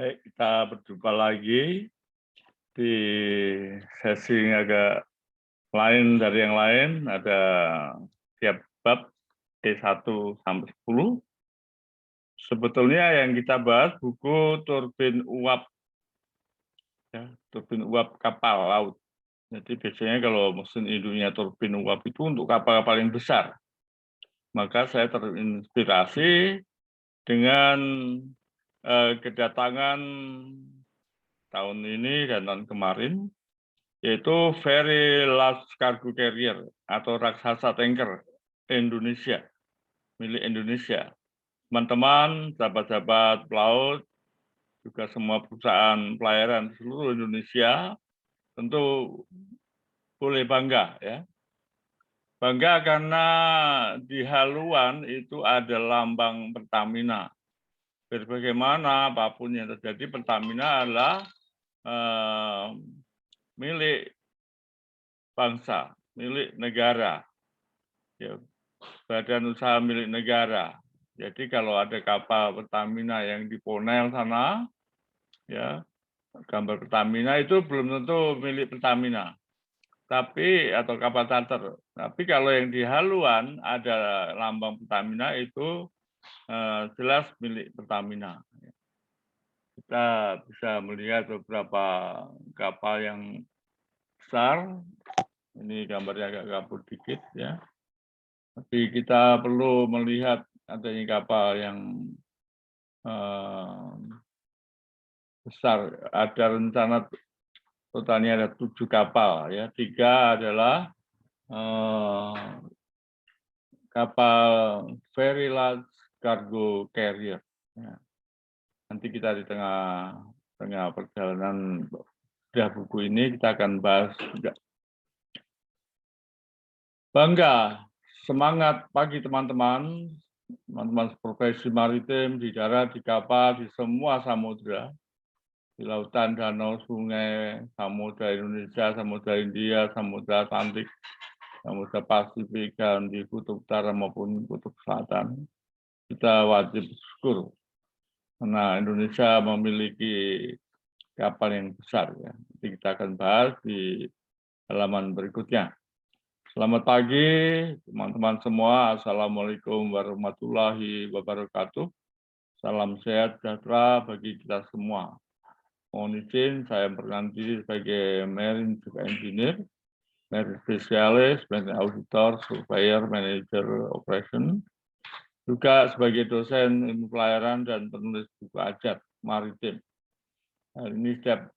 Baik, kita berjumpa lagi di sesi yang agak lain dari yang lain. Ada tiap bab E1 sampai 10. Sebetulnya yang kita bahas buku turbin uap, ya, turbin uap kapal laut. Jadi biasanya kalau mesin induknya turbin uap itu untuk kapal-kapal yang besar. Maka saya terinspirasi dengan kedatangan tahun ini dan tahun kemarin, yaitu Very Large Cargo Carrier atau raksasa tanker Indonesia, milik Indonesia. Teman-teman, sahabat-sahabat pelaut, juga semua perusahaan pelayaran di seluruh Indonesia, tentu boleh bangga, ya. Bangga karena di haluan itu ada lambang Pertamina. Bagaimana apapun yang terjadi, Pertamina adalah milik bangsa, milik negara, ya, badan usaha milik negara. Jadi kalau ada kapal Pertamina yang di Ponel sana, ya, gambar Pertamina itu belum tentu milik Pertamina, tapi atau kapal charter. Tapi kalau yang di haluan ada lambang Pertamina itu jelas milik Pertamina. Kita bisa melihat beberapa kapal yang besar. Ini gambarnya agak kabur dikit, ya. Tapi kita perlu melihat adanya kapal yang besar. Ada rencana totalnya ada 7 kapal, ya. 3 adalah kapal Very Large Cargo Carrier. Ya. Nanti kita di tengah perjalanan bedah buku ini kita akan bahas juga. Bangga, semangat pagi teman-teman profesi maritim, di darat, di kapal, di semua samudra, di lautan, danau, sungai, samudra Indonesia, samudra India, samudra Atlantik, samudra Pasifik, dan di kutub utara maupun kutub selatan. Kita wajib bersyukur karena Indonesia memiliki kapal yang besar, ya. Nanti kita akan bahas di halaman berikutnya. Selamat pagi teman-teman semua. Assalamualaikum warahmatullahi wabarakatuh. Salam sehat sejahtera bagi kita semua. Mohon izin saya berkenan diri sebagai Marine Engineer, Marine Spesialis, Marine Auditor, Surveyor, Manager Operation, juga sebagai dosen ilmu pelayaran dan penulis buku ajar maritim. Hari ini setiap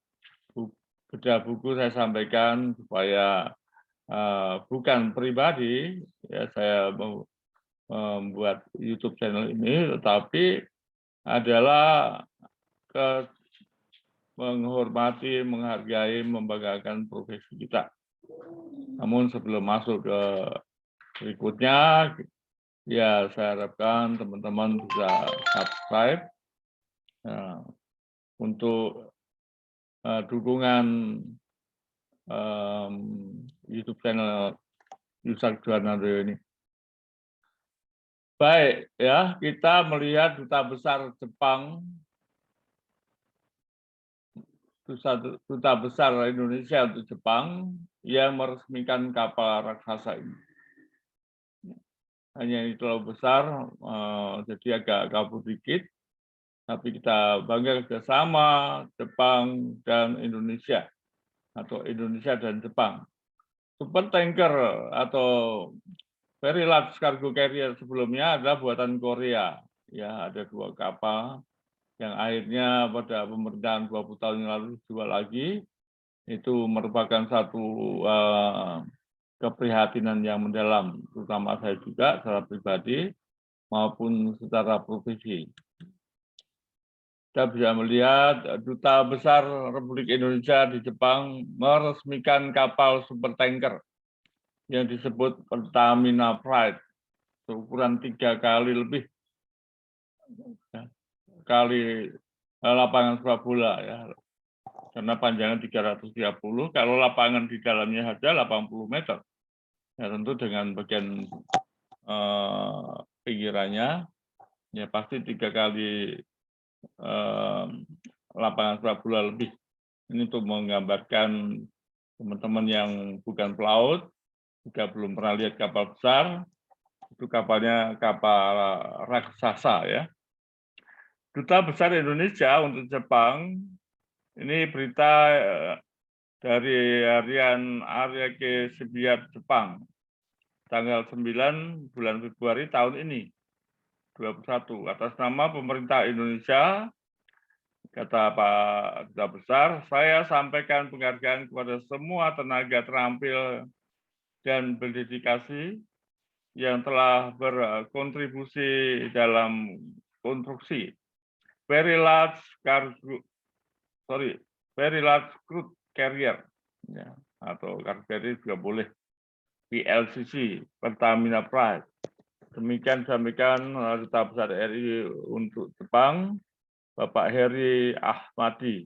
bedah buku saya sampaikan supaya bukan pribadi, ya, saya membuat YouTube channel ini, tetapi adalah menghormati, menghargai, membanggakan profesi kita. Namun sebelum masuk ke berikutnya, ya saya harapkan teman-teman bisa subscribe untuk dukungan YouTube channel Yusak Juwanaryo ini. Baik, ya, kita melihat duta besar Jepang, duta besar Indonesia untuk Jepang yang meresmikan kapal raksasa ini. Hanya ini terlalu besar, jadi agak kabur dikit, tapi kita bangga kerjasama Jepang dan Indonesia, atau Indonesia dan Jepang. Super tanker atau Very Large Cargo Carrier sebelumnya adalah buatan Korea. Ya, ada 2 kapal yang akhirnya pada pemerintahan 20 tahun yang lalu dijual lagi. Itu merupakan satu keprihatinan yang mendalam, terutama saya juga secara pribadi maupun secara profesi. Kita bisa melihat Duta Besar Republik Indonesia di Jepang meresmikan kapal supertanker yang disebut Pertamina Pride, berukuran 3 kali lebih kali lapangan sepak bola, ya. Karena panjangnya 330, kalau lapangan di dalamnya saja 80 meter. Ya, tentu dengan bagian pinggirannya, ya pasti 3 kali lapangan sepak bola lebih. Ini untuk menggambarkan teman-teman yang bukan pelaut, juga belum pernah lihat kapal besar, itu kapalnya kapal raksasa ya. Duta Besar Indonesia untuk Jepang, ini berita dari harian Aryake Shibuya Jepang, tanggal 9 bulan Februari tahun ini, 21, atas nama pemerintah Indonesia, kata Pak Duta Besar, saya sampaikan penghargaan kepada semua tenaga terampil dan berdedikasi yang telah berkontribusi dalam konstruksi very large crude carrier, ya, atau cargo carrier juga boleh, PLCC, Pertamina Pride. Demikian disampaikan Duta Besar RI untuk Jepang, Bapak Heri Ahmadi,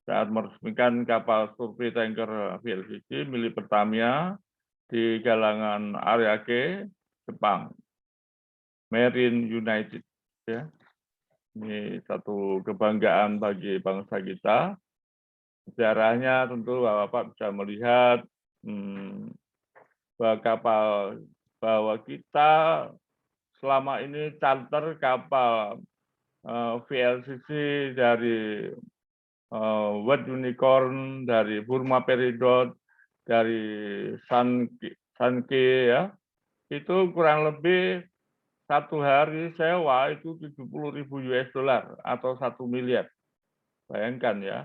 saat meresmikan kapal survei tanker VLCC milik Pertamina di galangan Aryake, Jepang, Marine United. Ya. Ini satu kebanggaan bagi bangsa kita. Sejarahnya tentu Bapak bisa melihat bahwa kita selama ini charter kapal VLCC dari White Unicorn, dari Burma Peridot, dari Sanke ya, itu kurang lebih satu hari sewa itu 70.000 US dollar atau 1 miliar. Bayangkan ya,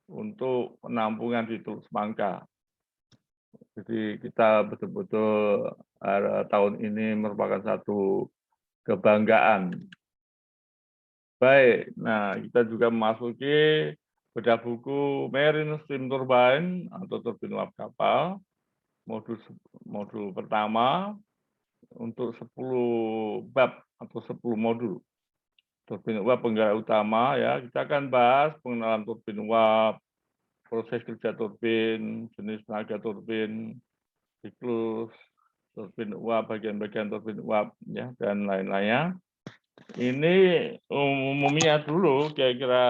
untuk penampungan di Teluk Semangka. Jadi kita betul-betul tahun ini merupakan satu kebanggaan. Baik, nah kita juga memasuki bedah buku Marine Steam Turbine atau turbin uap kapal, modul pertama untuk 10 bab atau 10 modul. Turbin uap penggerak utama ya, kita akan bahas pengenalan turbin uap, proses kerja turbin, jenis tenaga turbin, siklus turbin uap, bagian-bagian turbin uap ya, dan lain-lainnya. Ini umumnya dulu kira-kira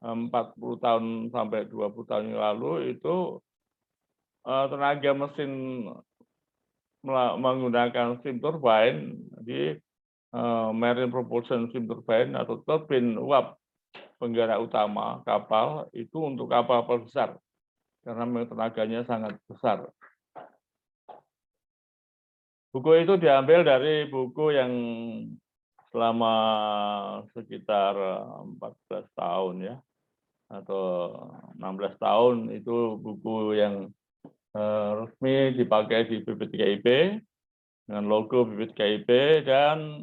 40 tahun sampai 20 tahun yang lalu itu tenaga mesin menggunakan steam turbine di marine propulsion steam turbine atau turbin uap penggerak utama kapal itu untuk kapal-kapal besar karena memang tenaganya sangat besar. Buku itu diambil dari buku yang selama sekitar 14 tahun ya, atau 16 tahun itu buku yang resmi dipakai di BPTKIP dengan logo BPTKIP, dan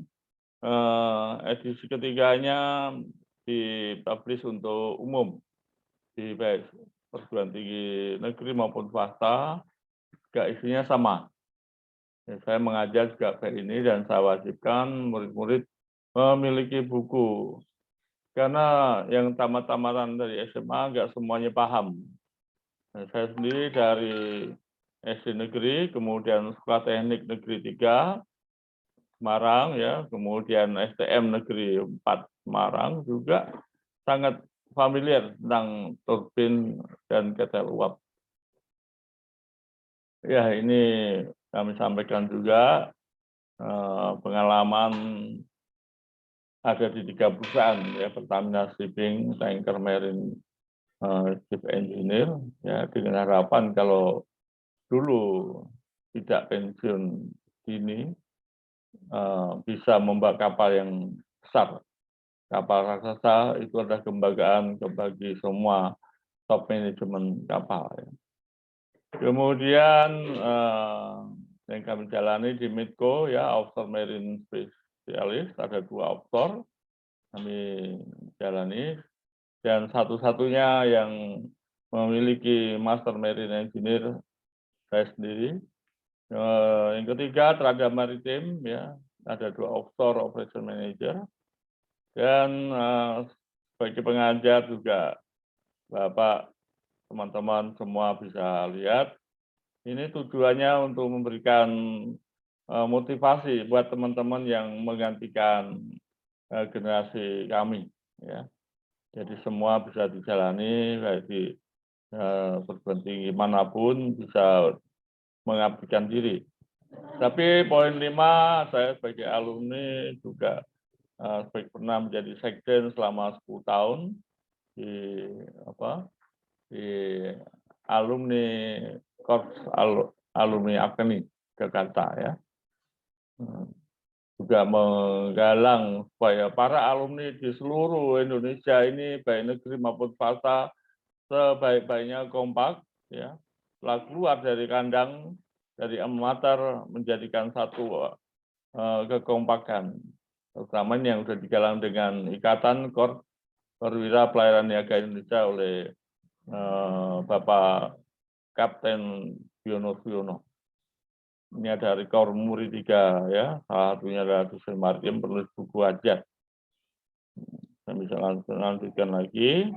edisi ketiganya dipublish untuk umum di baik perguruan tinggi negeri maupun swasta, juga isinya sama. Ya, saya mengajar juga ini dan saya wajibkan murid-murid memiliki buku. Karena yang tamat-tamatan dari SMA nggak semuanya paham. Nah, saya sendiri dari SD negeri, kemudian Sekolah Teknik Negeri 3, Semarang, ya, kemudian STM Negeri 4, Semarang, juga sangat familiar tentang turbin dan ketel uap. Ya, ini kami sampaikan juga pengalaman ada di 3 perusahaan ya, Pertamina Shipping, Tanker Marine Chief Engineer, ya, dengan harapan kalau dulu tidak pensiun dini bisa membawa kapal yang besar. Kapal raksasa itu adalah kebanggaan bagi semua top manajemen kapal. Ya. Kemudian yang kami jalani di Midco ya, offshore marine specialist, ada 2 offshore kami jalani, dan satu-satunya yang memiliki master marine engineer saya sendiri. Yang ketiga tenaga maritim ya, ada 2 offshore operation manager, dan sebagai pengajar juga Bapak, teman-teman semua bisa lihat. Ini tujuannya untuk memberikan motivasi buat teman-teman yang menggantikan generasi kami. Ya. Jadi semua bisa dijalani, baik di perguruan tinggi manapun bisa mengabdikan diri. Tapi poin 5, saya sebagai alumni juga pernah menjadi sekjen selama 10 tahun di di alumni Korps Alumni Akademi Jakarta ya. Juga menggalang supaya para alumni di seluruh Indonesia ini baik negeri maupun swasta sebaik-baiknya kompak ya, setelah keluar dari kandang dari alma mater menjadikan satu kekompakan, terutama yang sudah digalang dengan Ikatan Korps Perwira Pelayaran Niaga Indonesia oleh Bapak Kapten Yono. Ini ada rekor muri 3 ya, salah satunya adalah dosen maritim penulis buku hajat. Saya bisa lanjutkan lagi.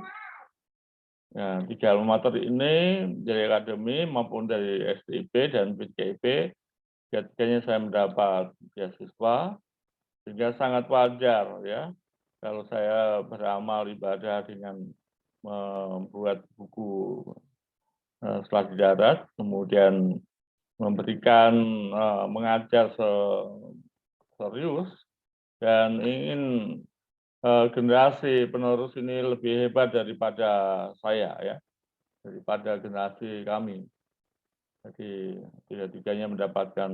Nah, 3 alma mater ini dari akademi maupun dari STIP dan PKIP, ketiganya saya mendapat beasiswa, sehingga sangat wajar ya kalau saya beramal ibadah dengan membuat buku setelah di darat, kemudian memberikan mengajar serius dan ingin generasi penerus ini lebih hebat daripada saya ya, daripada generasi kami. Jadi tiga-tiganya mendapatkan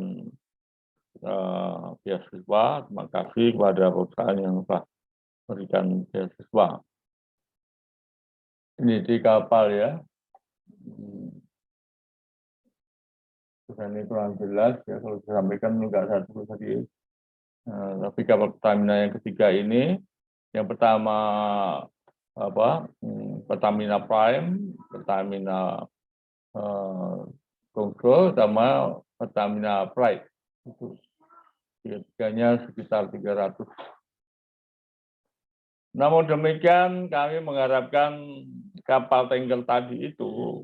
beasiswa. Terima kasih kepada perusahaan yang telah memberikan beasiswa. Ini di kapal ya. Ini kurang jelas ya kalau disampaikan enggak satu tadi. Tapi kapal Pertamina yang ketiga ini, yang pertama Pertamina Prime, Pertamina Control, sama Pertamina Pride. Itu tiga-tiganya sekitar 300. Namun demikian, kami mengharapkan kapal tanker tadi itu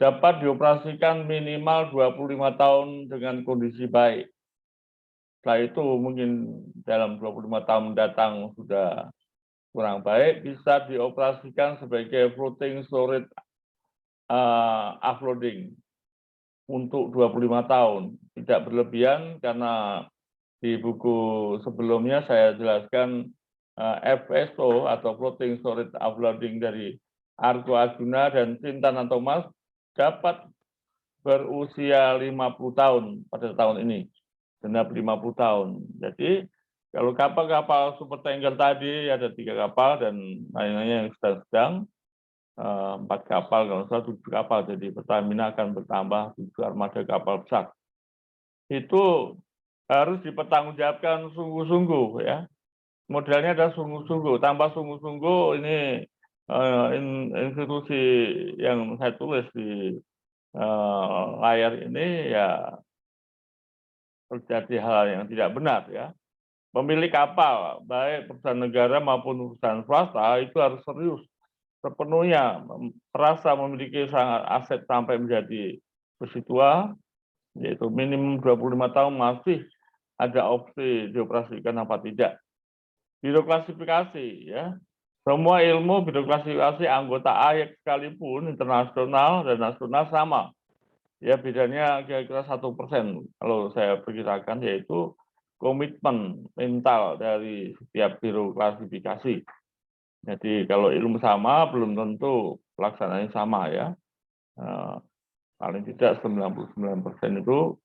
dapat dioperasikan minimal 25 tahun dengan kondisi baik. Setelah itu mungkin dalam 25 tahun mendatang sudah kurang baik, bisa dioperasikan sebagai floating storage offloading untuk 25 tahun. Tidak berlebihan karena di buku sebelumnya saya jelaskan FSO atau floating storage offloading dari Argo Arjuna dan Sintan Thomas dapat berusia 50 tahun pada tahun ini, genap 50 tahun. Jadi kalau kapal-kapal super tanker tadi ada 3 kapal dan lain-lainnya yang sedang-sedang, 4 kapal, kalau salah 7 kapal, jadi Pertamina akan bertambah 7 armada kapal besar. Itu harus dipertanggungjawabkan sungguh-sungguh ya. Modelnya ada sungguh-sungguh, tanpa sungguh-sungguh ini institusi yang saya tulis di layar ini ya terjadi hal yang tidak benar ya. Pemilik kapal, baik perusahaan negara maupun perusahaan swasta itu harus serius sepenuhnya merasa memiliki sangat aset sampai menjadi besi tua, yaitu minimum 25 tahun masih ada opsi dioperasikan apa tidak. Bidroklasifikasi ya. Semua ilmu bidroklasifikasi anggota AYEK sekalipun internasional dan nasional sama. Ya bedanya kira-kira 1% kalau saya perkirakan, yaitu komitmen mental dari setiap bidroklasifikasi. Jadi kalau ilmu sama belum tentu pelaksanaannya sama ya. Paling tidak 99% itu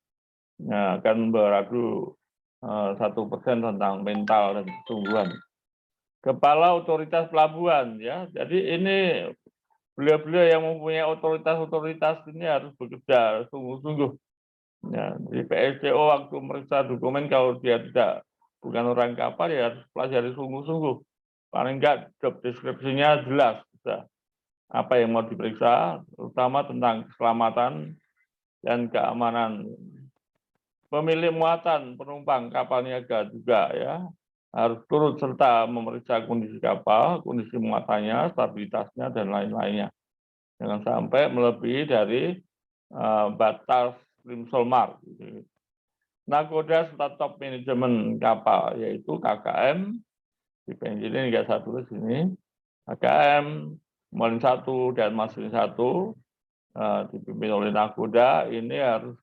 akan beradu 1% tentang mental dan kesungguhan. Kepala Otoritas Pelabuhan ya. Jadi ini beliau-beliau yang mempunyai otoritas ini harus bekerja sungguh-sungguh. Ya, di PSCO waktu meriksa dokumen kalau dia bukan orang kapal ya harus pelajari sungguh-sungguh. Paling enggak job deskripsinya jelas. Apa yang mau diperiksa, terutama tentang keselamatan dan keamanan. Pemilik muatan penumpang kapal niaga juga ya harus turut serta memeriksa kondisi kapal, kondisi muatannya, stabilitasnya, dan lain-lainnya. Jangan sampai melebihi dari batas Limsolmar. Nakoda serta top manajemen kapal, yaitu KKM, di PNJ ini nggak saya tulis ini, HKM, Marine 1 dan Marine 1 dipimpin oleh Nakoda ini harus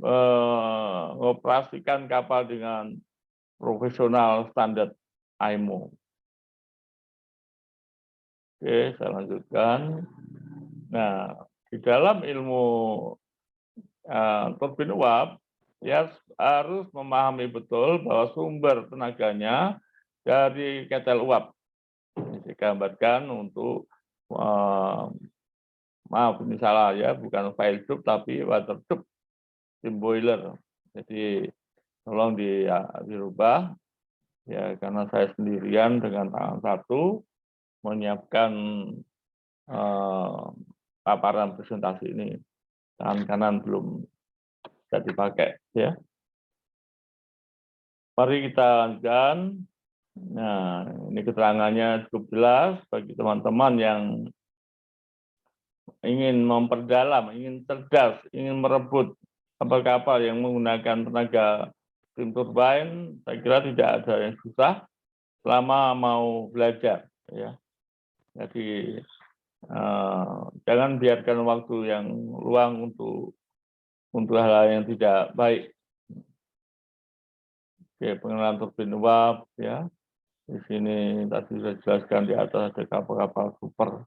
mengoperasikan kapal dengan profesional standar IMO. Oke, saya lanjutkan. Nah, di dalam ilmu turbin uap, ya harus memahami betul bahwa sumber tenaganya dari ketel uap. Ini digambarkan untuk maaf ini salah ya, bukan file tube tapi water tube steam boiler. Jadi tolong dirubah ya, karena saya sendirian dengan tangan satu menyiapkan paparan presentasi ini, tangan kanan belum bisa dipakai ya. Mari kita lanjutkan. Nah, ini keterangannya cukup jelas bagi teman-teman yang ingin memperdalam, ingin cerdas, ingin merebut kapal-kapal yang menggunakan tenaga steam turbine. Saya kira tidak ada yang susah selama mau belajar ya. Jadi jangan biarkan waktu yang luang untuk hal-hal yang tidak baik. Oke, pengenalan turbin uap ya. Di sini tadi sudah jelaskan di atas ada kapal-kapal super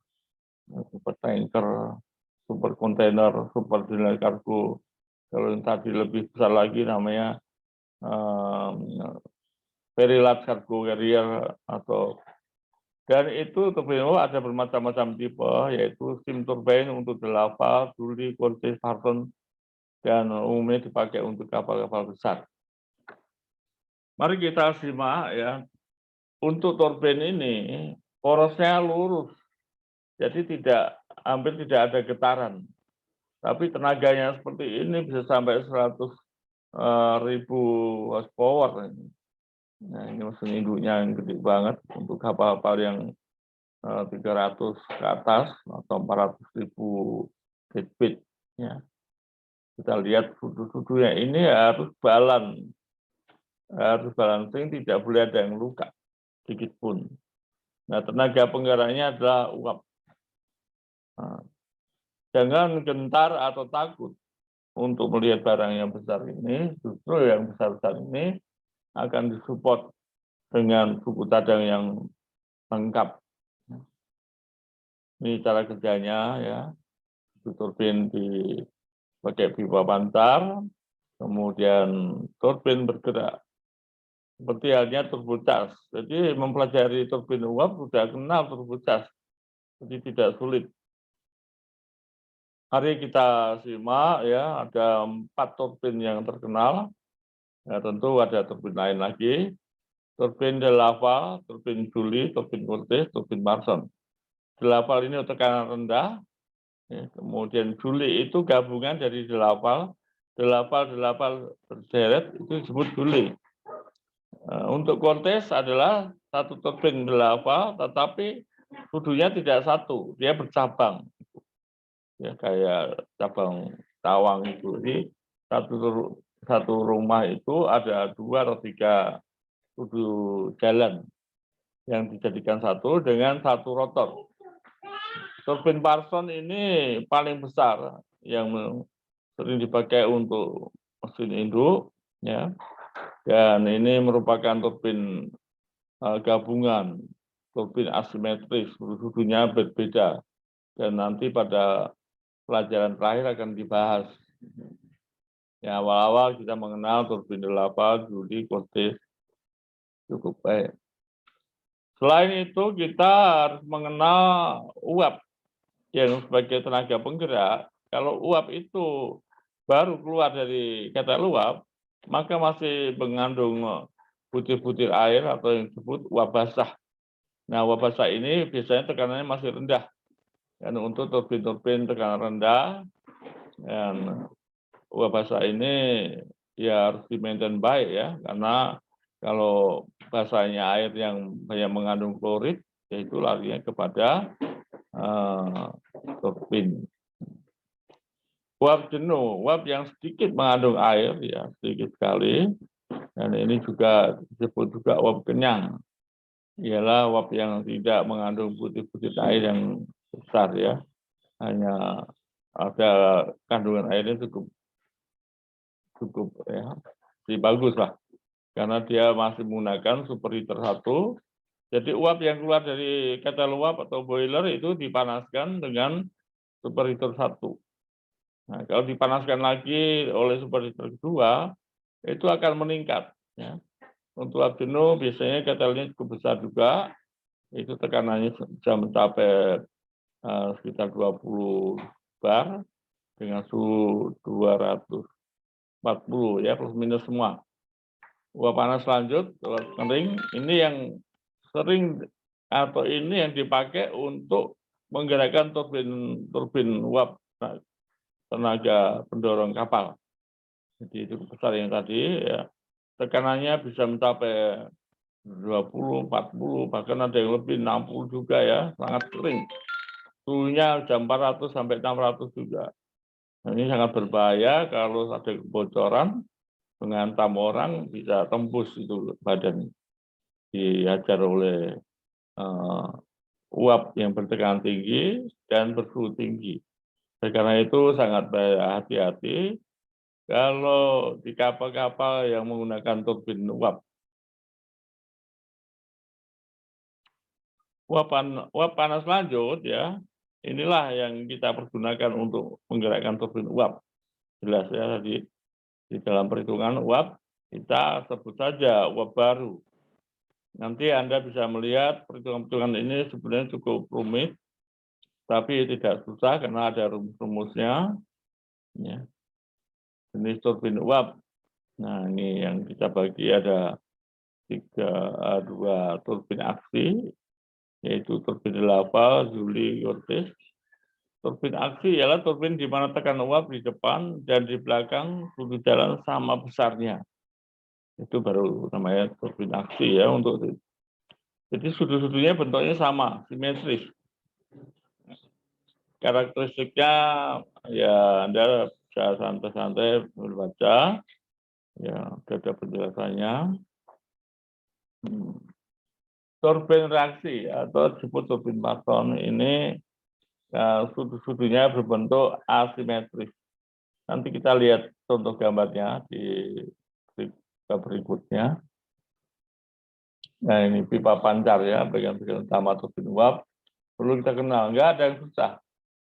tanker, super kontainer, super dry cargo. Kalau yang tadi lebih besar lagi namanya very large cargo carrier atau, dan itu turbin uap ada bermacam-macam tipe, yaitu steam turbine untuk Delava, Duli, Cortes, Parton, dan umumnya dipakai untuk kapal-kapal besar. Mari kita simak ya. Untuk turbin ini porosnya lurus, jadi hampir tidak ada getaran. Tapi tenaganya seperti ini bisa sampai 100.000 horsepower. Nah, ini mesin induknya yang gede banget untuk kapal-kapal yang 300 ke atas atau 400.000 deadweight. Ya. Kita lihat sudu-sudunya ini harus balancing, tidak boleh ada yang luka sedikit pun. Nah, tenaga penggeraknya adalah uap. Nah, jangan gentar atau takut untuk melihat barang yang besar ini. Justru yang besar-besar ini akan disupport dengan buku cadang yang lengkap. Ini cara kerjanya ya. Turbin pakai pipa pantar, kemudian turbin bergerak. Seperti halnya turbocharge. Jadi mempelajari turbin uap sudah kenal turbocharge. Jadi tidak sulit. Mari kita simak ya, ada 4 turbin yang terkenal. Ya, tentu ada turbin lain lagi. Turbin Delava, turbin Julie, turbin Cortes, turbin Marson. Delava ini tekanan rendah. Ya, kemudian Julie itu gabungan dari Delava berderet itu disebut Julie. Untuk Cortes adalah satu turbin Delava, tetapi sudunya tidak satu, dia bercabang. Ya, kayak cabang tawang itu. Jadi satu rumah itu ada 2 atau 3 sudu jalan yang dijadikan satu dengan satu rotor. Turbin Parson ini paling besar yang sering dipakai untuk mesin induk, ya. Dan ini merupakan turbin gabungan, turbin asimetris, sudunya berbeda. Dan nanti pada pelajaran terakhir akan dibahas. Ya, awal-awal kita mengenal turbin Delava, Julie, Cortes, cukup baik. Selain itu kita harus mengenal uap yang sebagai tenaga penggerak. Kalau uap itu baru keluar dari ketel uap, maka masih mengandung butir-butir air atau yang disebut uap basah. Nah, uap basah ini biasanya tekanannya masih rendah. Dan untuk turbin-turbin tekanan rendah, dan uap basah ini ya harus di-maintain baik ya, karena kalau basahnya air yang banyak mengandung klorid, yaitu larinya kepada turbin. Uap jenuh, uap yang sedikit mengandung air, ya sedikit sekali, dan ini juga disebut juga uap kenyang. ialah uap yang tidak mengandung butir-butir air yang besar ya, hanya ada kandungan airnya cukup ya, bagus lah, karena dia masih menggunakan superheater 1. Jadi uap yang keluar dari ketel uap atau boiler itu dipanaskan dengan superheater 1. Nah, kalau dipanaskan lagi oleh superheater kedua, itu akan meningkat. Ya. Untuk uap jenuh biasanya ketelnya cukup besar juga, itu tekanannya bisa mencapai sekitar 20 bar dengan suhu 240 ya, plus minus semua. Uap panas lanjut, uap kering, ini yang sering atau ini yang dipakai untuk menggerakkan turbin uap tenaga pendorong kapal. Jadi itu besar yang tadi ya. Tekanannya bisa mencapai 20, 40, bahkan ada yang lebih 60 juga ya, sangat kering. Suhunya jam 400 sampai 600 juga. Nah, ini sangat berbahaya kalau ada kebocoran, menghantam orang, bisa tembus itu badan, dihajar oleh uap yang bertekanan tinggi dan bersuhu tinggi. Karena itu sangat hati-hati kalau di kapal-kapal yang menggunakan turbin uap. Uap panas lanjut ya, inilah yang kita pergunakan untuk menggerakkan turbin uap. Jelas ya tadi di dalam perhitungan uap kita sebut saja uap baru. Nanti Anda bisa melihat perhitungan-perhitungan ini sebenarnya cukup rumit, tapi tidak susah karena ada rumus-rumusnya. Ya. Jenis turbin uap. Nah ini yang kita bagi ada 2 turbin aksi, yaitu turbin lava, Joule, Curtis. Turbin aksi ialah turbin di mana tekanan uap di depan dan di belakang sudut jalan sama besarnya. Itu baru namanya turbin aksi ya. Jadi sudut-sudutnya bentuknya sama, simetris. Karakteristiknya ya Anda bisa santai-santai membaca, ya ada penjelasannya. Turbin reaksi atau disebut turbin Parton ini sudut-sudutnya berbentuk asimetris. Nanti kita lihat contoh gambarnya di berikutnya. Nah ini pipa pancar ya, bagian-bagian utama turbin uap. Perlu kita kenal, nggak ada yang susah.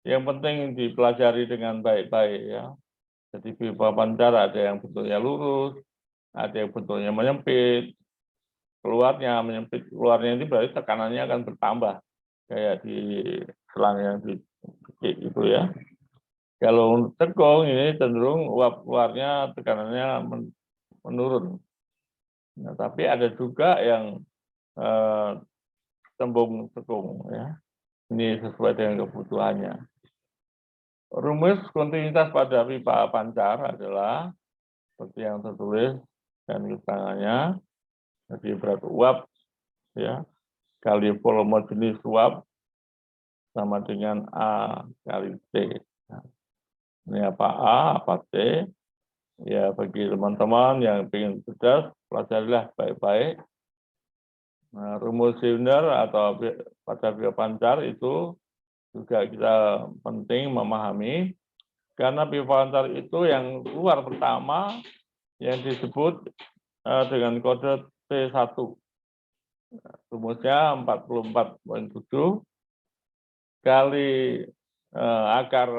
Yang penting dipelajari dengan baik-baik ya. Jadi pipa pancar ada yang bentuknya lurus, ada yang bentuknya menyempit, menyempit keluarnya ini berarti tekanannya akan bertambah kayak di selang yang di itu ya. Kalau cekung ini cenderung uap keluarnya tekanannya menurun. Nah, tapi ada juga yang tembung cekung ya. Ini sesuai dengan kebutuhannya. Rumus kontinuitas pada pipa pancar adalah seperti yang tertulis dan keterangannya. Jadi berat uap ya kali volume jenis uap sama dengan A kali T. Nah, ini apa A, apa T? Ya bagi teman-teman yang ingin cerdas, pelajarilah baik-baik. Nah, rumus silinder atau pada pipa pancar itu juga kita penting memahami karena pipa pancar itu yang keluar pertama yang disebut dengan kode T1. Rumusnya 44,7 kali akar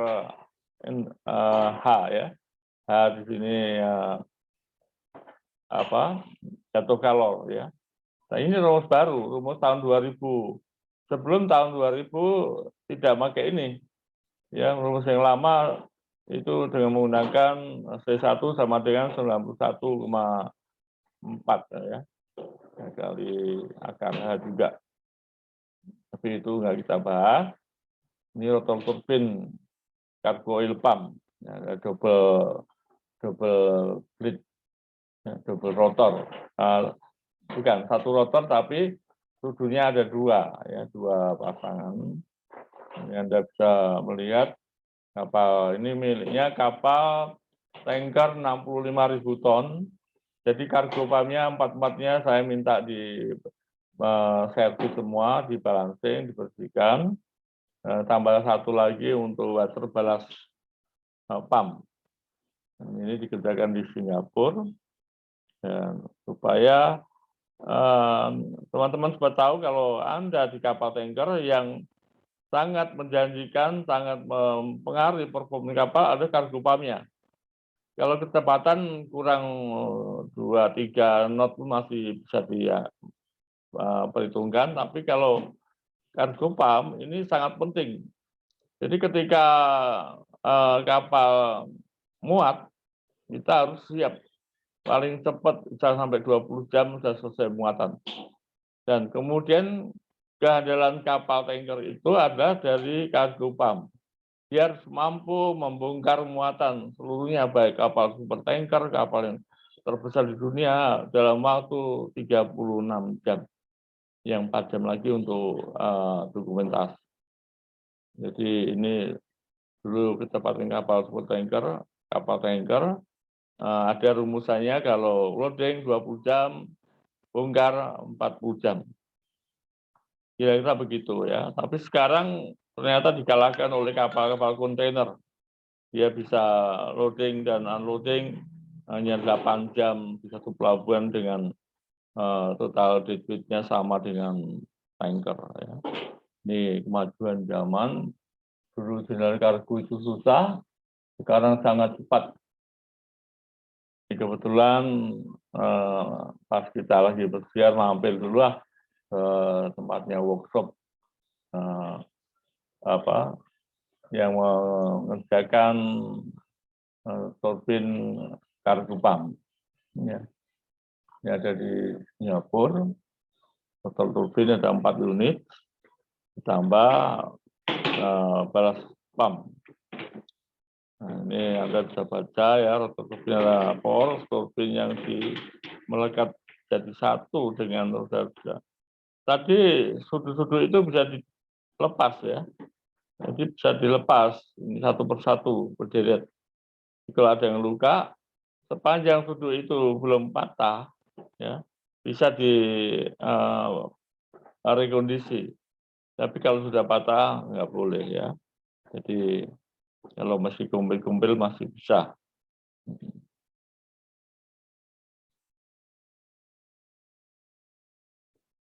H ya. H di sini jatuh kalor ya. Nah ini rumus baru, rumus tahun 2000. Sebelum tahun 2000 tidak pakai ini. Ya, rumus yang lama itu dengan menggunakan C1 sama dengan 91,4 ya. Kali akar H juga. Tapi itu nggak kita bahas. Ini rotor turbin cargo oil pump. Ya, double bleed, ya, double rotor. Bukan satu rotor tapi sudutnya ada 2 ya, 2 pasangan. Ini Anda bisa melihat kapal ini miliknya kapal tanker 65.000 ton. Jadi kargo pumpnya 4-4-nya saya minta servis semua, dibalancing, dibersihkan. Tambah satu lagi untuk water ballast pump. Ini dikerjakan di Singapura, dan supaya teman-teman sempat tahu kalau Anda di kapal tanker yang sangat menjanjikan, sangat mempengaruhi performa kapal ada cargo pump-nya. Kalau kecepatan kurang 2-3 knot masih bisa diperhitungkan, tapi kalau cargo pump ini sangat penting. Jadi ketika kapal muat, kita harus siap. Paling cepat bisa sampai 20 jam sudah selesai muatan. Dan kemudian kehandalan kapal tanker itu ada dari cargo pump. Dia harus mampu membongkar muatan seluruhnya, baik kapal super tanker, kapal yang terbesar di dunia dalam waktu 36 jam. Yang 4 jam lagi untuk dokumentasi. Jadi ini dulu kecepatan kapal super tanker, ada rumusannya kalau loading 20 jam, bongkar 40 jam. Kira-kira begitu ya. Tapi sekarang ternyata dikalahkan oleh kapal-kapal kontainer. Dia bisa loading dan unloading hanya 8 jam di satu pelabuhan dengan total deadweight-nya sama dengan tanker. Ya. Ini kemajuan zaman. Dulu general kargo itu susah, sekarang sangat cepat. Kebetulan pas kita lagi bersiar mampir dulu lah ke tempatnya workshop yang mengerjakan turbin cargo pump. Ya. Ini ada di Singapura. Total turbin ada 4 unit, ditambah balas pump. Nah, ini Anda bisa baca ya, rotor turbin ada poros turbin yang melekat jadi satu dengan roda-roda. Tadi sudut-sudut itu bisa dilepas ya. Jadi bisa dilepas ini satu persatu berderet. Kalau ada yang luka, sepanjang sudut itu belum patah, ya bisa rekondisi. Tapi kalau sudah patah nggak boleh ya. Jadi kalau masih kumpil-kumpil masih bisa.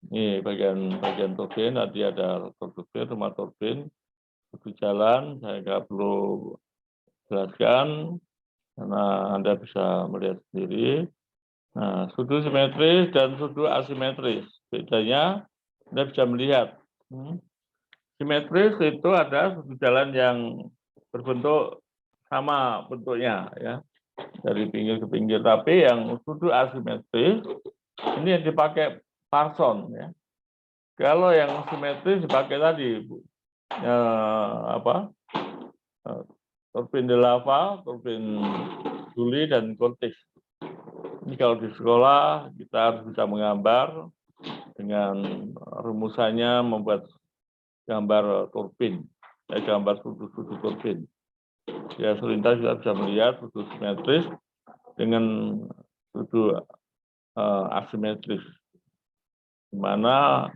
Ini bagian turbin, tadi ada turbin, rumah turbin, itu jalan, saya nggak perlu jelaskan, karena Anda bisa melihat sendiri. Nah, sudut simetris dan sudut asimetris. Bedanya, Anda bisa melihat. Simetris itu ada sudut jalan yang berbentuk sama bentuknya, ya, dari pinggir ke pinggir. Tapi yang sudut asimetris, ini yang dipakai parson, ya. Kalau yang simetris dipakai tadi, turbin de lava, turbin Joule, dan Cortex. Ini kalau di sekolah kita harus bisa menggambar dengan rumusannya, membuat gambar turbin, gambar sudut-sudut turbin. Ya, selintas kita bisa melihat sudut simetris dengan sudut asimetris, di mana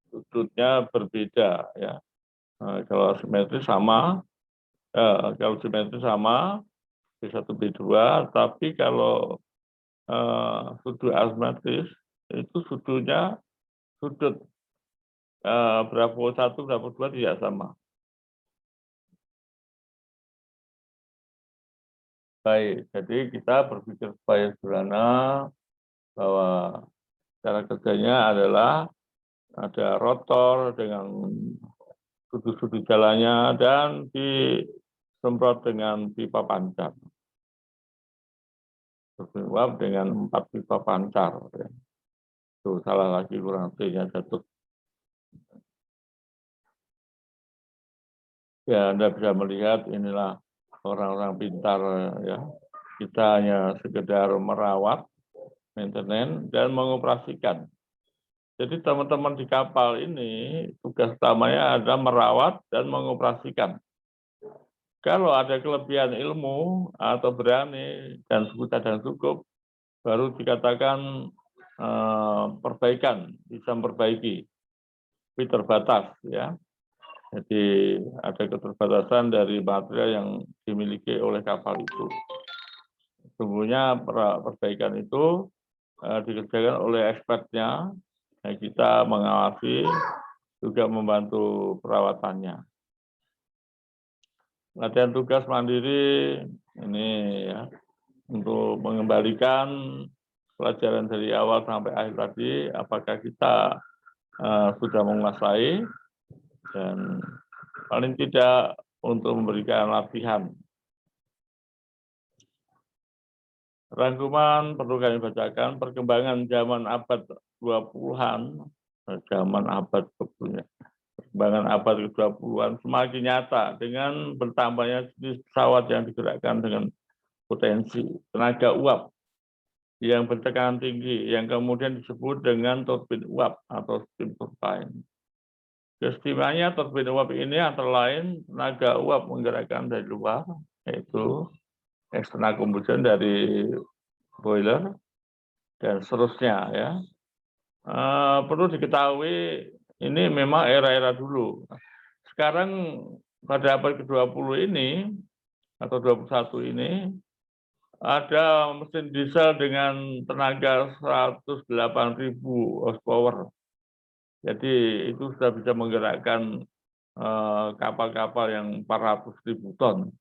sudutnya berbeda ya. Kalau simetris sama, B1 B2, tapi kalau sudut asimetris itu sudutnya Bravo 1, Bravo 2 tidak sama. Baik, jadi kita berpikir supaya sederhana bahwa cara kerjanya adalah ada rotor dengan sudut-sudut jalannya dan disemprot dengan pipa pancar. Turbin uap dengan 4 pipa pancar. Ya. Tuh, salah lagi kurang T-nya jatuh. Ya, Anda bisa melihat inilah orang-orang pintar ya. Kita hanya sekedar merawat, maintenance, dan mengoperasikan. Jadi teman-teman di kapal ini tugas utamanya adalah merawat dan mengoperasikan. Kalau ada kelebihan ilmu atau berani dan suku cadang cukup, baru dikatakan perbaikan, bisa memperbaiki, tapi terbatas ya. Jadi ada keterbatasan dari material yang dimiliki oleh kapal itu. Sesungguhnya perbaikan itu dikerjakan oleh expertnya, kita mengawasi, juga membantu perawatannya. Latihan tugas mandiri ini ya, untuk mengembalikan pelajaran dari awal sampai akhir tadi, apakah kita sudah menguasai, dan paling tidak untuk memberikan latihan. Rangkuman perlu kami bacakan, perkembangan zaman abad 20-an, zaman abad perkembangan abad ke-20-an semakin nyata dengan bertambahnya jenis pesawat yang digerakkan dengan potensi tenaga uap yang bertekanan tinggi, yang kemudian disebut dengan turbin uap atau steam turbine. Keistimewaannya turbin uap ini antara lain tenaga uap menggerakkan dari luar, yaitu external combustion dari boiler, dan seterusnya ya. Perlu diketahui ini memang era-era dulu. Sekarang pada abad ke-20 ini, atau 21 ini, ada mesin diesel dengan tenaga 108.000 horsepower. Jadi itu sudah bisa menggerakkan kapal-kapal yang 400.000 ton.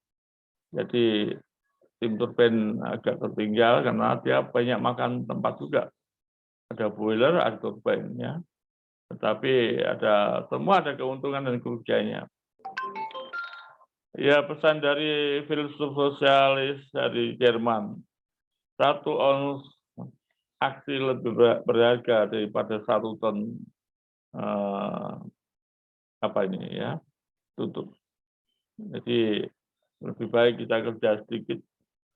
Jadi steam turbine agak tertinggal karena dia banyak makan tempat juga. Ada boiler, ada turbine ya. Tetapi semua ada keuntungan dan kerugiannya. Ya, pesan dari filsuf sosialis dari Jerman. 1 ons aksi lebih berharga daripada 1 ton tutup. Jadi lebih baik kita kerja sedikit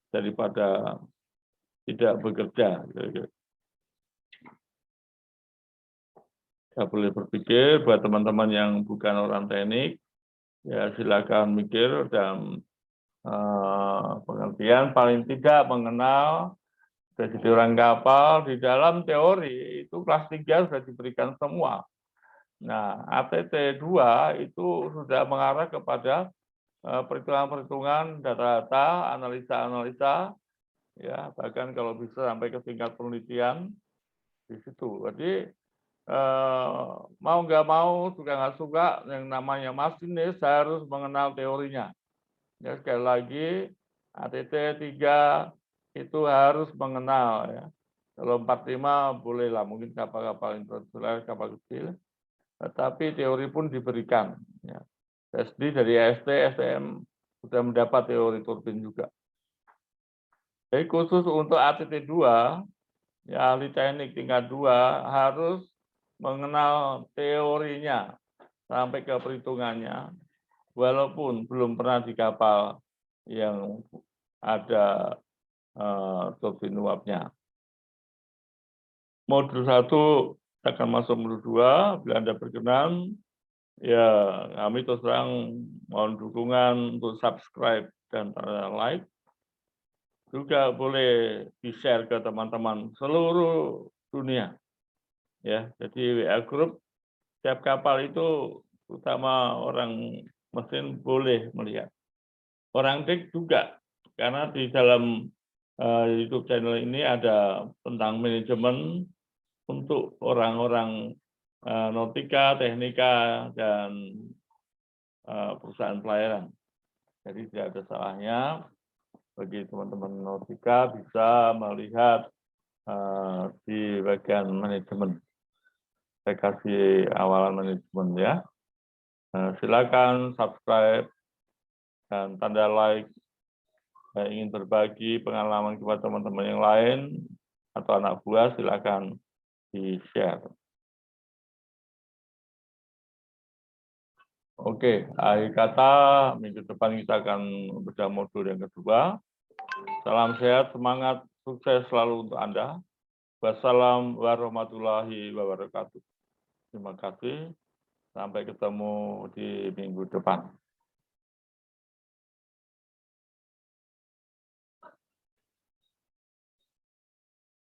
daripada tidak bekerja. Kita boleh berpikir buat teman-teman yang bukan orang teknik, ya silakan mikir dan pengertian paling tidak mengenal jadi orang kapal di dalam teori itu kelas 3 sudah diberikan semua. Nah, ATT 2 itu sudah mengarah kepada perhitungan-perhitungan, data-data, analisa-analisa, ya bahkan kalau bisa sampai ke tingkat penelitian di situ. Jadi mau nggak mau, suka nggak suka, yang namanya masinis harus mengenal teorinya. Ya, sekali lagi, ATT 3 itu harus mengenal ya. Kalau 45 bolehlah, mungkin kapal-kapal internasional, kapal kecil, tetapi teori pun diberikan. Ya. SD dari ST, STM sudah mendapat teori turbin juga. Jadi khusus untuk ATT 2, ya ahli teknik tingkat 2 harus mengenal teorinya sampai ke perhitungannya, walaupun belum pernah di kapal yang ada turbin uapnya. Modul 1 akan masuk modul 2, bila Anda berkenan, ya kami terus terang mohon dukungan untuk subscribe dan like. Juga boleh di-share ke teman-teman seluruh dunia. Ya, jadi WA Group setiap kapal itu utama orang mesin boleh melihat. Orang dek juga, karena di dalam YouTube channel ini ada tentang manajemen untuk orang-orang nautika, teknika, dan perusahaan pelayaran. Jadi tidak ada salahnya bagi teman-teman nautika bisa melihat di bagian manajemen. Saya kasih awalan manajemen ya. Silakan subscribe dan tanda like. Saya ingin berbagi pengalaman kepada teman-teman yang lain atau anak buah, silakan di-share. Oke, akhir kata minggu depan kita akan bedah modul yang kedua. Salam sehat, semangat, sukses selalu untuk Anda. Wassalamualaikum warahmatullahi wabarakatuh. Terima kasih. Sampai ketemu di minggu depan.